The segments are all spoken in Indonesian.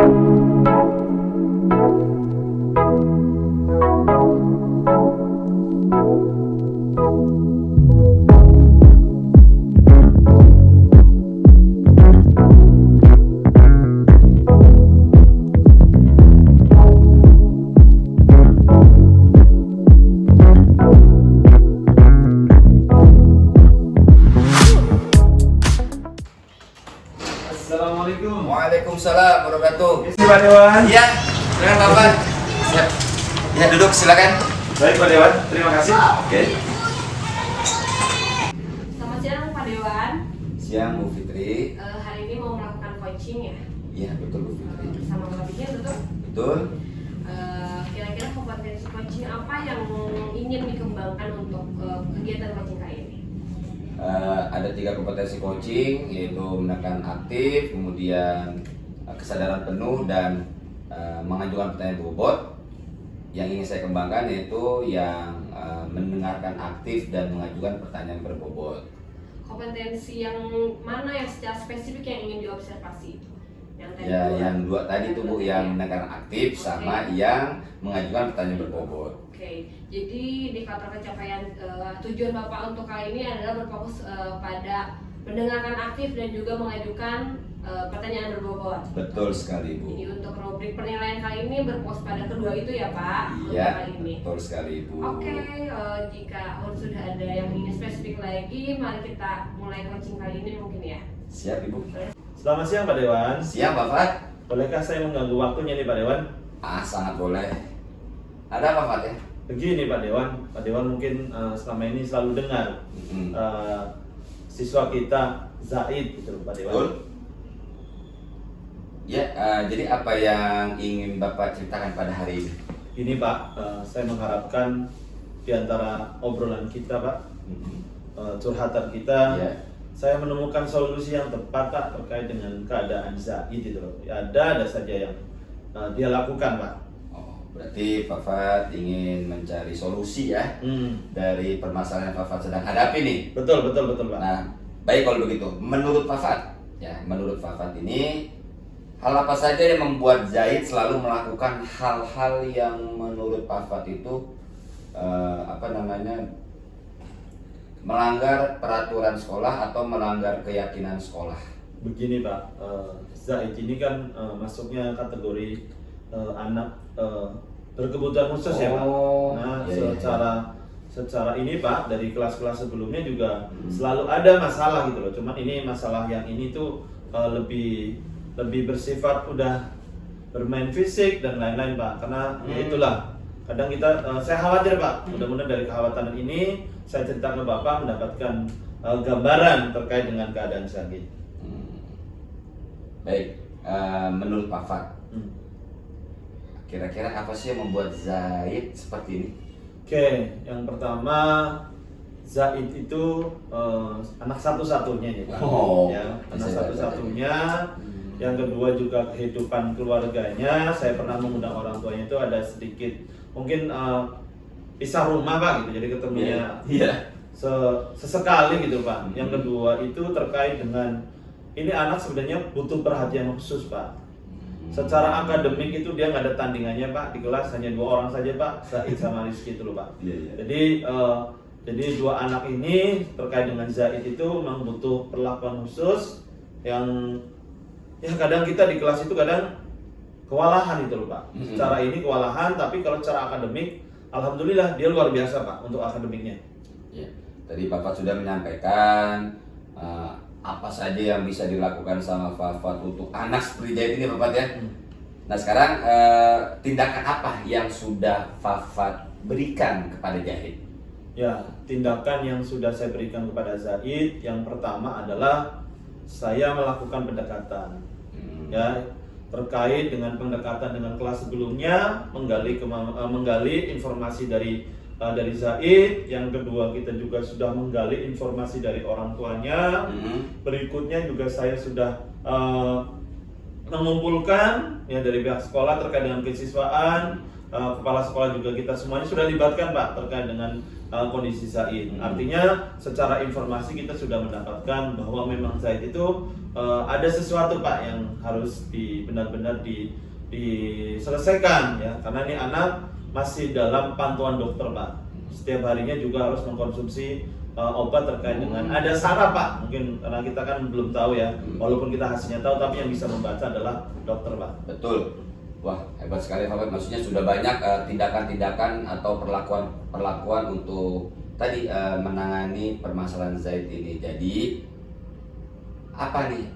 Assalamualaikum. Waalaikumsalam warahmatullahi wabarakatuh. Isi Pak Dewan. Iya, silakan Bapak. Siap. Ya duduk silakan. Baik Pak Dewan, terima kasih. Oke. Selamat siang Pak Dewan. Siang Bu Fitri. Hari ini mau melakukan coaching ya Iya betul Bu Fitri. bersama pelatihnya, betul? Betul. Kira-kira kompetensi coaching apa yang ingin dikembangkan untuk kegiatan coaching kali ini? Ada 3 kompetensi coaching, yaitu menekan aktif, kemudian kesadaran penuh, dan mengajukan pertanyaan berbobot. Yang ingin saya kembangkan yaitu yang mendengarkan aktif dan mengajukan pertanyaan berbobot. Kompetensi yang mana yang secara spesifik yang ingin diobservasi? Yang tadi Ya, dua. yang 2 tadi itu Bu, yang menekan aktif sama yang mengajukan pertanyaan berbobot. Oke, jadi indikator pencapaian tujuan Bapak untuk kali ini adalah berfokus pada mendengarkan aktif dan juga mengajukan pertanyaan berbobot. Betul sekali Bu. Jadi untuk rubrik penilaian kali ini berfokus pada kedua itu ya Pak, untuk Iya, kali ini. betul sekali Bu. Oke, jika sudah ada yang ingin spesifik lagi, mari kita mulai coaching kali ini mungkin ya. Siap Ibu. Selamat siang Pak Dewan. Siap Bapak. Bolehkah saya mengganggu waktunya nih Pak Dewan? Sangat boleh. Ada apa Pak ya? Begini Pak Dewan mungkin selama ini selalu dengar siswa kita Zaid gitu Pak Dewan. Betul. Ya, jadi apa yang ingin Bapak ceritakan pada hari ini? Ini Pak, saya mengharapkan di antara obrolan kita Pak, curhatan kita, Ya. saya menemukan solusi yang tepat Pak terkait dengan keadaan Zaid itu loh. Ada saja yang dia lakukan Pak. Oh, berarti Bapak ingin mencari solusi ya dari permasalahan yang Bapak sedang hadapi nih. Betul Pak. Nah, baik kalau begitu. Menurut Bapak, menurut Bapak ini hal apa saja yang membuat Zaid selalu melakukan hal-hal yang menurut Bapak itu melanggar peraturan sekolah atau melanggar keyakinan sekolah? Begini Pak, Zaid ini kan masuknya kategori anak berkebutuhan khusus ya Pak. Nah, secara ini Pak, dari kelas-kelas sebelumnya juga selalu ada masalah gitu loh. Cuman ini masalah yang ini tuh lebih bersifat udah bermain fisik dan lain-lain Pak. Karena ya itulah, kadang kita saya khawatir Pak. Mudah-mudahan dari kekhawatiran ini saya cerita ke Bapak mendapatkan gambaran terkait dengan keadaan Zaid. Baik, menurut Bapak, kira-kira apa sih yang membuat Zaid seperti ini? Oke, yang pertama Zaid itu anak satu-satunya nih Pak. Anak satu-satunya. Yang kedua juga kehidupan keluarganya. Saya pernah mengundang orang tuanya itu ada sedikit mungkin pisah rumah Pak gitu. Jadi ketemunya sesekali gitu Pak. Yang kedua itu terkait dengan ini anak sebenarnya butuh perhatian khusus Pak. Secara akademik itu dia nggak ada tandingannya Pak, di kelas hanya 2 orang saja Pak, Zaid sama Rizky itu loh Pak. Jadi 2 anak ini terkait dengan Zaid itu memang butuh perlakuan khusus yang ya kadang kita di kelas itu kadang kewalahan itu loh Pak. Secara ini kewalahan, tapi kalau secara akademik alhamdulillah dia luar biasa Pak untuk akademiknya. Ya, tadi Bapak sudah menyampaikan apa saja yang bisa dilakukan sama Fafat untuk anak seperti Zaid ini Bapak ya. Nah sekarang tindakan apa yang sudah Fafat berikan kepada Zaid? Ya, tindakan yang sudah saya berikan kepada Zaid yang pertama adalah saya melakukan pendekatan. Ya, terkait dengan pendekatan dengan kelas sebelumnya, menggali informasi dari Zaid. Yang kedua kita juga sudah menggali informasi dari orang tuanya. Berikutnya juga saya sudah mengumpulkan ya dari pihak sekolah terkait dengan kesiswaan, kepala sekolah juga kita semuanya sudah libatkan Pak terkait dengan kondisi Zaid. Artinya secara informasi kita sudah mendapatkan bahwa memang Zaid itu ada sesuatu Pak yang harus benar-benar diselesaikan ya, karena ini anak masih dalam pantauan dokter Pak. Setiap harinya juga harus mengkonsumsi obat terkait dengan ada saraf Pak, mungkin karena kita kan belum tahu ya, walaupun kita hasilnya tahu tapi yang bisa membaca adalah dokter Pak. Betul. Wah, hebat sekali Pak. Maksudnya sudah banyak tindakan-tindakan atau perlakuan untuk tadi menangani permasalahan Zaid ini. Jadi apa nih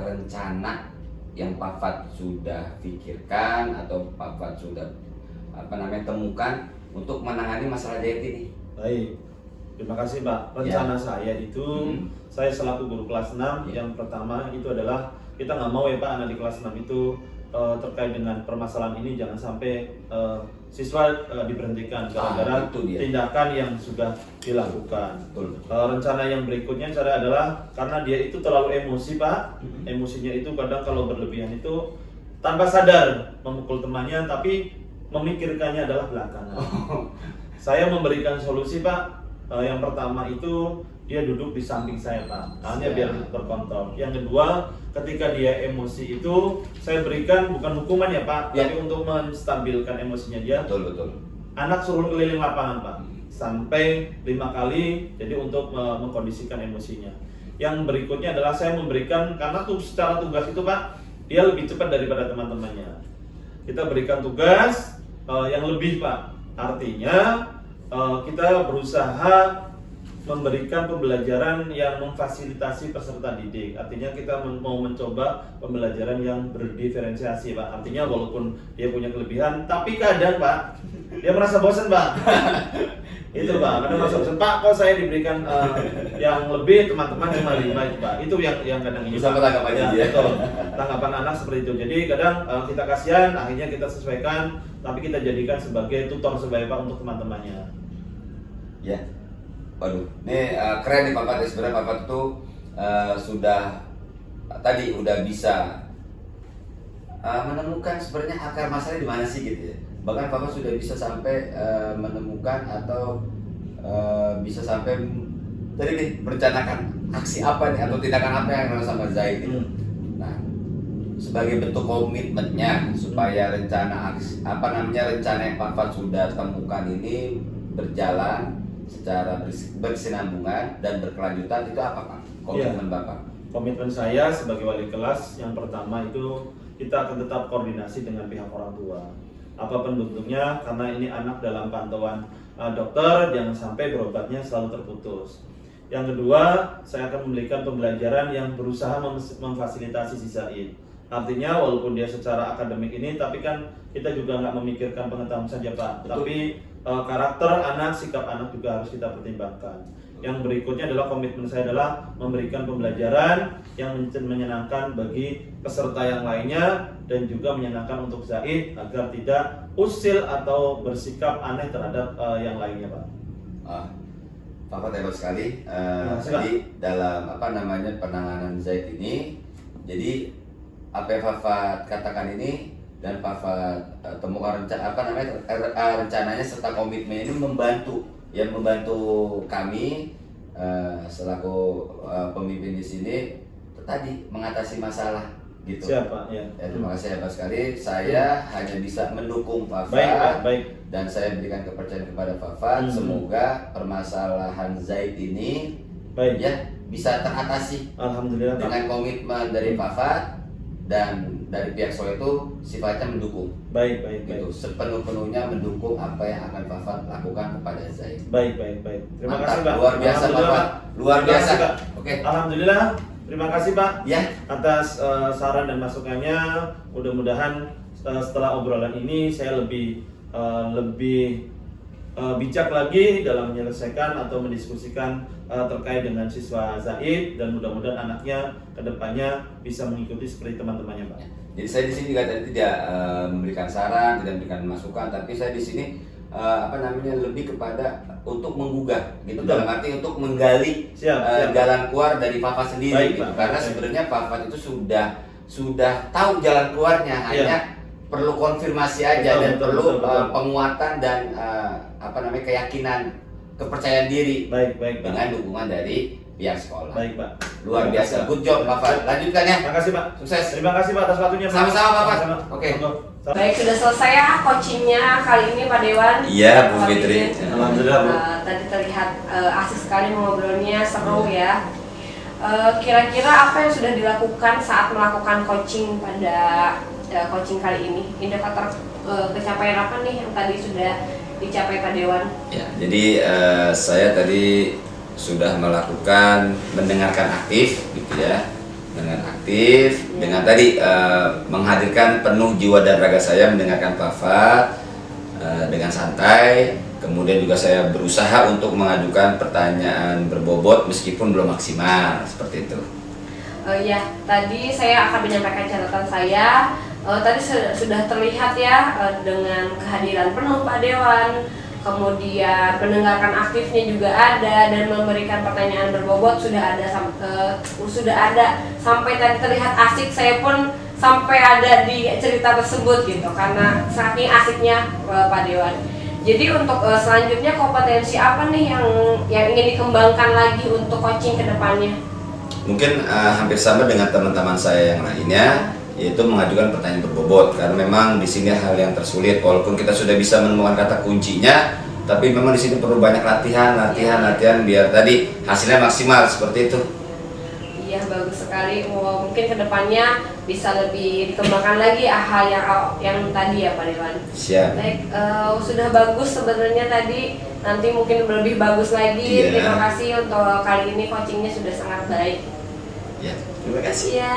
rencana yang Pak Fat sudah pikirkan atau Pak Fat sudah temukan untuk menangani masalah Zaid ini? Baik, terima kasih Pak. Rencana saya itu, saya selaku guru kelas 6, yang pertama itu adalah kita nggak mau ya Pak anak di kelas 6 itu terkait dengan permasalahan ini jangan sampai siswa diberhentikan gara-gara tindakan yang sudah dilakukan. Rencana yang berikutnya saya adalah karena dia itu terlalu emosi Pak, emosinya itu kadang kalau berlebihan itu tanpa sadar memukul temannya tapi memikirkannya adalah belakangan. Saya memberikan solusi Pak. Yang pertama itu dia duduk di samping saya Pak, hanya biar berkontrol. Yang kedua, ketika dia emosi itu saya berikan bukan hukuman ya Pak, tapi untuk menstabilkan emosinya dia. Betul. Anak suruh keliling lapangan Pak, sampai 5 kali, jadi untuk mengkondisikan emosinya. Yang berikutnya adalah saya memberikan, karena secara tugas itu Pak, dia lebih cepat daripada teman-temannya. Kita berikan tugas yang lebih Pak, artinya kita berusaha memberikan pembelajaran yang memfasilitasi peserta didik. Artinya kita mau mencoba pembelajaran yang berdiferensiasi Pak. Artinya walaupun dia punya kelebihan, tapi kadang Pak, dia merasa bosan Pak. Itu Pak, kadang merasa bosan. Pak, kok saya diberikan yang lebih, teman-teman cuma 5 itu Pak. Itu yang kadang ini. Bisa tanggapannya dia. Betul. Tanggapan anak seperti itu. Jadi kadang kita kasihan, akhirnya kita sesuaikan, tapi kita jadikan sebagai tutor sebaik Pak untuk teman-temannya. Ya, waduh, ini keren nih Pak Fat. Sebenarnya Pak Fat itu udah bisa menemukan sebenarnya akar masalah di mana sih gitu ya. Bahkan Pak Fat sudah bisa sampai menemukan atau bisa sampai tadi nih merencanakan aksi apa nih atau tindakan apa yang harus sama Zaid gitu. Nah, sebagai bentuk komitmennya supaya rencana yang Pak Fat sudah temukan ini berjalan secara berkesinambungan dan berkelanjutan, itu apa Pak? Komitmen Bapak? Komitmen saya sebagai wali kelas yang pertama itu kita akan tetap koordinasi dengan pihak orang tua. Apapun bentuknya, karena ini anak dalam pantauan dokter, jangan sampai berobatnya selalu terputus. Yang kedua, saya akan memberikan pembelajaran yang berusaha memfasilitasi si Zaid. Artinya walaupun dia secara akademik ini, tapi kan kita juga nggak memikirkan pengetahuan saja Pak. Betul. Tapi karakter anak, sikap anak juga harus kita pertimbangkan. Yang berikutnya adalah komitmen saya adalah memberikan pembelajaran yang menyenangkan bagi peserta yang lainnya dan juga menyenangkan untuk Zaid agar tidak usil atau bersikap aneh terhadap yang lainnya Pak. Pak Fat hebat sekali. Jadi dalam penanganan Zaid ini, jadi apa yang Pak Fat katakan ini dan Pak Fat temukan rencananya serta komitmen ini membantu kami selaku pemimpin di sini tadi mengatasi masalah gitu. Siapa? Ya. Terima kasih hebat sekali. Saya hanya bisa mendukung Pak Fat dan saya berikan kepercayaan kepada Pak Fat. Semoga permasalahan Zaid ini bisa teratasi. Alhamdulillah dengan komitmen dari Pak Fat dan dari pihak sekolah itu sifatnya mendukung. Baik. Sepenuh-penuhnya mendukung apa yang akan Pak Fat lakukan kepada Zaid. Baik. Terima kasih Pak. Luar biasa Pak Fat. Luar biasa. Oke. Alhamdulillah. Terima kasih Pak atas saran dan masukannya. Mudah-mudahan setelah obrolan ini saya lebih bijak lagi dalam menyelesaikan atau mendiskusikan terkait dengan siswa Zaid, dan mudah-mudahan anaknya kedepannya bisa mengikuti seperti teman-temannya Pak. Jadi saya di sini juga tidak memberikan saran, tidak memberikan masukan, tapi saya di sini lebih kepada untuk menggugah gitu. Dalam arti untuk menggali jalan keluar dari Pak Fat sendiri. Karena sebenarnya Pak Fat itu sudah tahu jalan keluarnya, Iya. hanya perlu konfirmasi aja Betul, dan betul, perlu betul. penguatan dan keyakinan, kepercayaan diri Baik, baik, Pak. dengan dukungan dari pihak sekolah. Baik, Pak. Luar Terima biasa, kasih, Pak. good job Pak Fad. Lanjutkan ya. Terima kasih, Pak. Sukses. Terima kasih, Pak, atas waktunya, Pak. Sama-sama, Pak. Sama-sama. Oke. Monggo. Baik, sudah selesai ya coachingnya kali ini Pak Dewan. Iya, Bu Pak Fitri. Didin. Alhamdulillah, Bu. Tadi terlihat asik sekali ngobrolnya, seru ya. Kira-kira apa yang sudah dilakukan saat melakukan coaching pada coaching kali ini? Indikator pencapaian apa nih yang tadi sudah dicapai Pak Dewan? Ya, jadi saya tadi sudah melakukan mendengarkan aktif, gitu ya, dengan aktif, dengan tadi menghadirkan penuh jiwa dan raga saya mendengarkan Pak Fad dengan santai. Kemudian juga saya berusaha untuk mengajukan pertanyaan berbobot meskipun belum maksimal, seperti itu. Ya, tadi saya akan menyampaikan catatan saya. Tadi sudah terlihat ya dengan kehadiran penuh Pak Dewan, kemudian mendengarkan aktifnya juga ada dan memberikan pertanyaan berbobot sudah ada sampai tadi terlihat asik. Saya pun sampai ada di cerita tersebut gitu karena saking asiknya Pak Dewan. Jadi untuk selanjutnya kompetensi apa nih yang ingin dikembangkan lagi untuk coaching ke depannya? Mungkin hampir sama dengan teman-teman saya yang lainnya, yaitu mengajukan pertanyaan berbobot, karena memang di sini hal yang tersulit. Walaupun kita sudah bisa menemukan kata kuncinya, tapi memang di sini perlu banyak latihan biar tadi hasilnya maksimal, seperti itu. Iya, bagus sekali. Mungkin kedepannya bisa lebih dikembangkan lagi hal yang tadi ya Pak Dewan. Siap. Baik, sudah bagus sebenarnya tadi. Nanti mungkin lebih bagus lagi. Iya. Terima kasih untuk kali ini coachingnya sudah sangat baik. Ya, terima kasih. Iya.